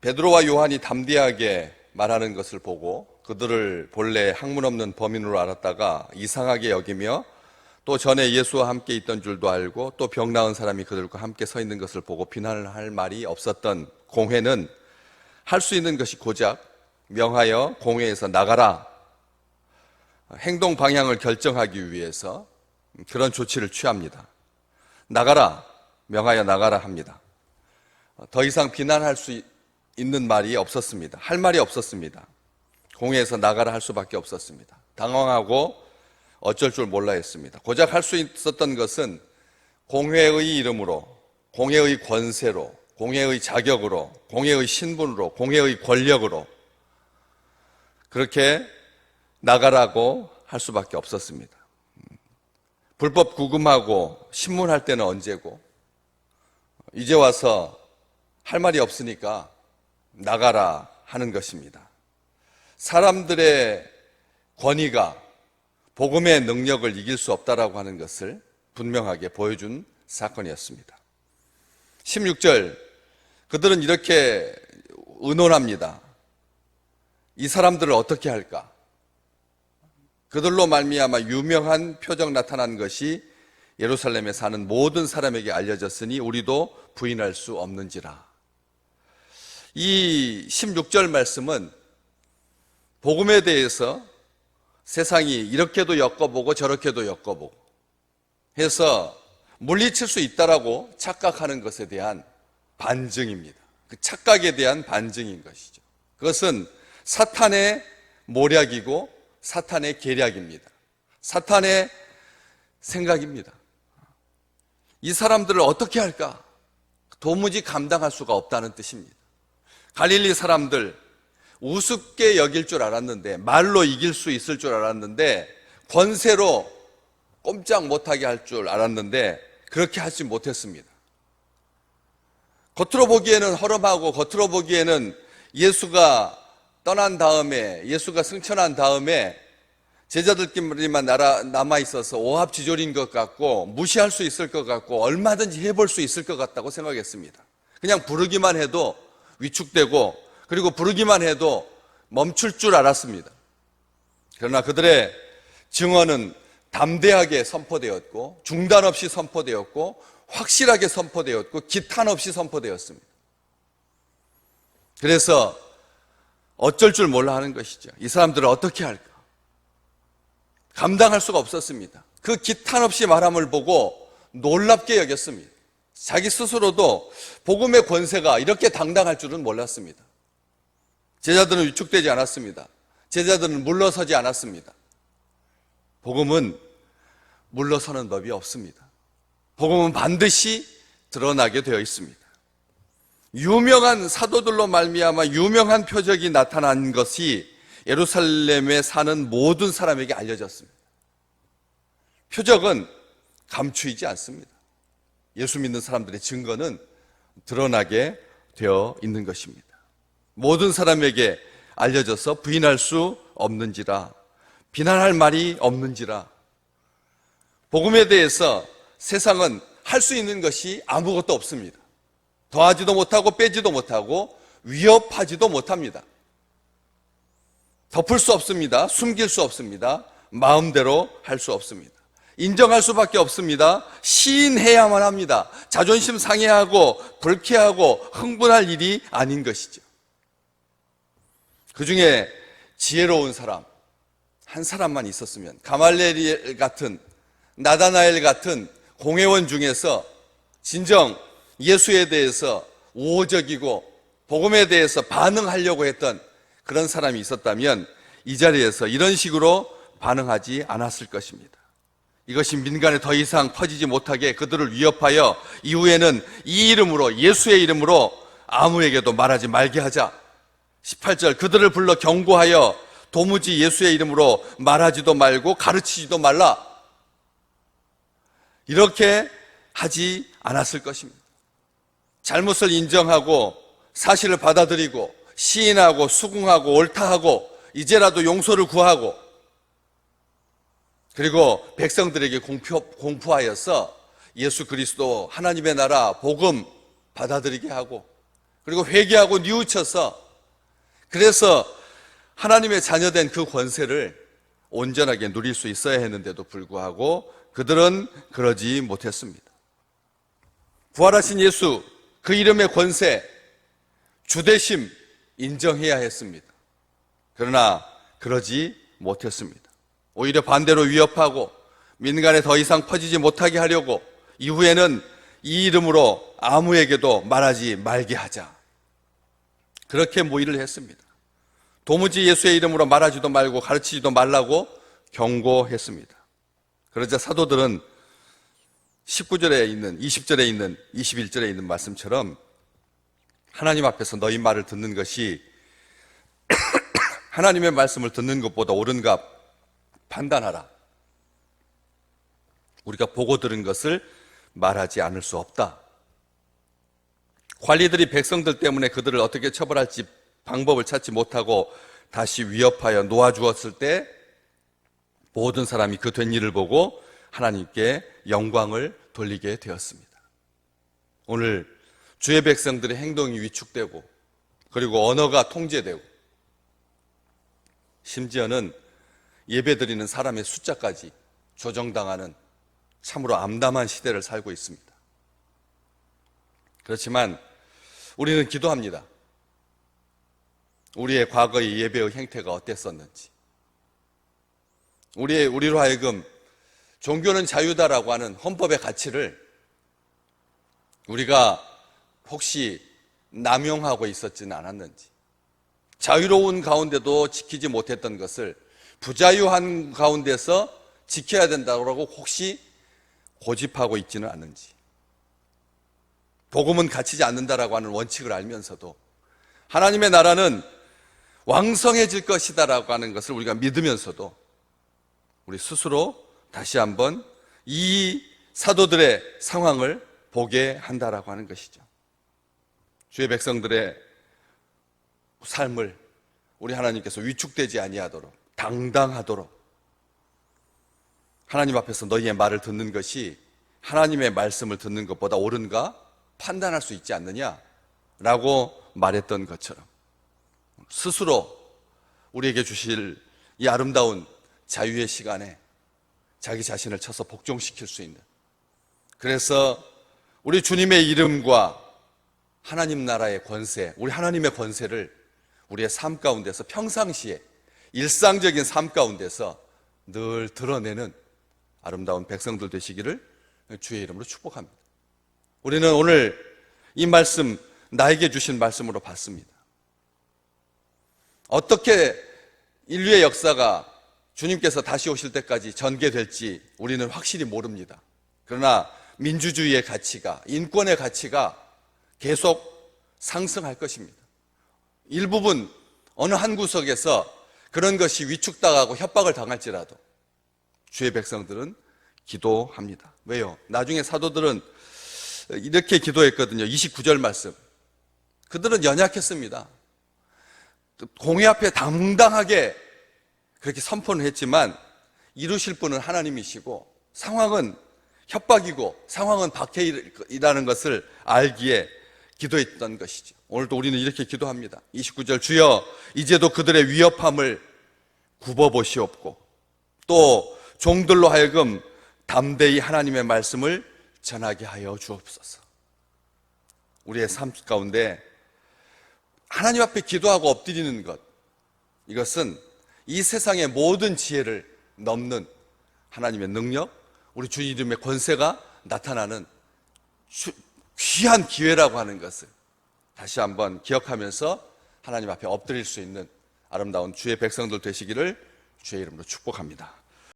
베드로와 요한이 담대하게 말하는 것을 보고 그들을 본래 학문 없는 범인으로 알았다가 이상하게 여기며 또 전에 예수와 함께 있던 줄도 알고 또 병 나은 사람이 그들과 함께 서 있는 것을 보고 비난을 할 말이 없었던 공회는 할 수 있는 것이 고작 명하여 공회에서 나가라, 행동 방향을 결정하기 위해서 그런 조치를 취합니다. 나가라, 명하여 나가라 합니다. 더 이상 비난할 수 있는 말이 없었습니다. 할 말이 없었습니다. 공회에서 나가라 할 수밖에 없었습니다. 당황하고 어쩔 줄 몰라 했습니다. 고작 할 수 있었던 것은 공회의 이름으로, 공회의 권세로, 공회의 자격으로, 공회의 신분으로, 공회의 권력으로 그렇게 나가라고 할 수밖에 없었습니다. 불법 구금하고 신문할 때는 언제고 이제 와서 할 말이 없으니까 나가라 하는 것입니다. 사람들의 권위가 복음의 능력을 이길 수 없다라고 하는 것을 분명하게 보여준 사건이었습니다. 16절, 그들은 이렇게 의논합니다. 이 사람들을 어떻게 할까? 그들로 말미암아 유명한 표적 나타난 것이 예루살렘에 사는 모든 사람에게 알려졌으니 우리도 부인할 수 없는지라. 이 16절 말씀은 복음에 대해서 세상이 이렇게도 엮어보고 저렇게도 엮어보고 해서 물리칠 수 있다라고 착각하는 것에 대한 반증입니다. 그 착각에 대한 반증인 것이죠. 그것은 사탄의 모략이고 사탄의 계략입니다. 사탄의 생각입니다. 이 사람들을 어떻게 할까? 도무지 감당할 수가 없다는 뜻입니다. 갈릴리 사람들 우습게 여길 줄 알았는데, 말로 이길 수 있을 줄 알았는데, 권세로 꼼짝 못하게 할 줄 알았는데 그렇게 하지 못했습니다. 겉으로 보기에는 허름하고 겉으로 보기에는 예수가 떠난 다음에, 예수가 승천한 다음에 제자들끼리만 남아있어서 오합지졸인 것 같고 무시할 수 있을 것 같고 얼마든지 해볼 수 있을 것 같다고 생각했습니다. 그냥 부르기만 해도 위축되고 그리고 부르기만 해도 멈출 줄 알았습니다. 그러나 그들의 증언은 담대하게 선포되었고 중단 없이 선포되었고 확실하게 선포되었고 기탄 없이 선포되었습니다. 그래서 어쩔 줄 몰라 하는 것이죠. 이 사람들을 어떻게 할까? 감당할 수가 없었습니다. 그 기탄 없이 말함을 보고 놀랍게 여겼습니다. 자기 스스로도 복음의 권세가 이렇게 당당할 줄은 몰랐습니다. 제자들은 위축되지 않았습니다. 제자들은 물러서지 않았습니다. 복음은 물러서는 법이 없습니다. 복음은 반드시 드러나게 되어 있습니다. 유명한 사도들로 말미암아 유명한 표적이 나타난 것이 예루살렘에 사는 모든 사람에게 알려졌습니다. 표적은 감추이지 않습니다. 예수 믿는 사람들의 증거는 드러나게 되어 있는 것입니다. 모든 사람에게 알려져서 부인할 수 없는지라, 비난할 말이 없는지라. 복음에 대해서 세상은 할 수 있는 것이 아무것도 없습니다. 더하지도 못하고 빼지도 못하고 위협하지도 못합니다. 덮을 수 없습니다. 숨길 수 없습니다. 마음대로 할 수 없습니다. 인정할 수밖에 없습니다. 시인해야만 합니다. 자존심 상해하고 불쾌하고 흥분할 일이 아닌 것이죠. 그 중에 지혜로운 사람 한 사람만 있었으면, 가말리엘 같은, 나다나엘 같은 공회원 중에서 진정 예수에 대해서 우호적이고 복음에 대해서 반응하려고 했던 그런 사람이 있었다면 이 자리에서 이런 식으로 반응하지 않았을 것입니다. 이것이 민간에 더 이상 퍼지지 못하게 그들을 위협하여 이후에는 이 이름으로, 예수의 이름으로 아무에게도 말하지 말게 하자. 18절, 그들을 불러 경고하여 도무지 예수의 이름으로 말하지도 말고 가르치지도 말라. 이렇게 하지 않았을 것입니다. 잘못을 인정하고 사실을 받아들이고 시인하고 수긍하고 옳다하고 이제라도 용서를 구하고 그리고 백성들에게 공포하여서 예수 그리스도 하나님의 나라 복음 받아들이게 하고 그리고 회개하고 뉘우쳐서 그래서 하나님의 자녀된 그 권세를 온전하게 누릴 수 있어야 했는데도 불구하고 그들은 그러지 못했습니다. 부활하신 예수, 그 이름의 권세, 주대심 인정해야 했습니다. 그러나 그러지 못했습니다. 오히려 반대로 위협하고 민간에 더 이상 퍼지지 못하게 하려고 이후에는 이 이름으로 아무에게도 말하지 말게 하자, 그렇게 모의를 했습니다. 도무지 예수의 이름으로 말하지도 말고 가르치지도 말라고 경고했습니다. 그러자 사도들은 19절에 있는, 20절에 있는, 21절에 있는 말씀처럼 하나님 앞에서 너희 말을 듣는 것이 하나님의 말씀을 듣는 것보다 옳은가 판단하라. 우리가 보고 들은 것을 말하지 않을 수 없다. 관리들이 백성들 때문에 그들을 어떻게 처벌할지 방법을 찾지 못하고 다시 위협하여 놓아주었을 때 모든 사람이 그 된 일을 보고 하나님께 영광을 돌리게 되었습니다. 오늘 주의 백성들의 행동이 위축되고 그리고 언어가 통제되고 심지어는 예배드리는 사람의 숫자까지 조정당하는 참으로 암담한 시대를 살고 있습니다. 그렇지만 우리는 기도합니다. 우리의 과거의 예배의 행태가 어땠었는지, 우리로 하여금 종교는 자유다라고 하는 헌법의 가치를 우리가 혹시 남용하고 있었지는 않았는지, 자유로운 가운데도 지키지 못했던 것을 부자유한 가운데서 지켜야 된다고 혹시 고집하고 있지는 않은지, 복음은 갇히지 않는다라고 하는 원칙을 알면서도 하나님의 나라는 왕성해질 것이다라고 하는 것을 우리가 믿으면서도 우리 스스로 다시 한번 이 사도들의 상황을 보게 한다라고 하는 것이죠. 주의 백성들의 삶을 우리 하나님께서 위축되지 아니하도록 당당하도록 하나님 앞에서 너희의 말을 듣는 것이 하나님의 말씀을 듣는 것보다 옳은가 판단할 수 있지 않느냐라고 말했던 것처럼 스스로 우리에게 주실 이 아름다운 자유의 시간에 자기 자신을 쳐서 복종시킬 수 있는, 그래서 우리 주님의 이름과 하나님 나라의 권세, 우리 하나님의 권세를 우리의 삶 가운데서 평상시에 일상적인 삶 가운데서 늘 드러내는 아름다운 백성들 되시기를 주의 이름으로 축복합니다. 우리는 오늘 이 말씀, 나에게 주신 말씀으로 봤습니다. 어떻게 인류의 역사가 주님께서 다시 오실 때까지 전개될지 우리는 확실히 모릅니다. 그러나 민주주의의 가치가, 인권의 가치가 계속 상승할 것입니다. 일부분 어느 한 구석에서 그런 것이 위축당하고 협박을 당할지라도 주의 백성들은 기도합니다. 왜요? 나중에 사도들은 이렇게 기도했거든요. 29절 말씀. 그들은 연약했습니다. 공회 앞에 당당하게 그렇게 선포는 했지만 이루실 분은 하나님이시고 상황은 협박이고 상황은 박해이라는 것을 알기에 기도했던 것이죠. 오늘도 우리는 이렇게 기도합니다. 29절, 주여 이제도 그들의 위협함을 굽어보시옵고 또 종들로 하여금 담대히 하나님의 말씀을 전하게 하여 주옵소서. 우리의 삶 가운데 하나님 앞에 기도하고 엎드리는 것, 이것은 이 세상의 모든 지혜를 넘는 하나님의 능력, 우리 주 이름의 권세가 나타나는 귀한 기회라고 하는 것을 다시 한번 기억하면서 하나님 앞에 엎드릴 수 있는 아름다운 주의 백성들 되시기를 주의 이름으로 축복합니다.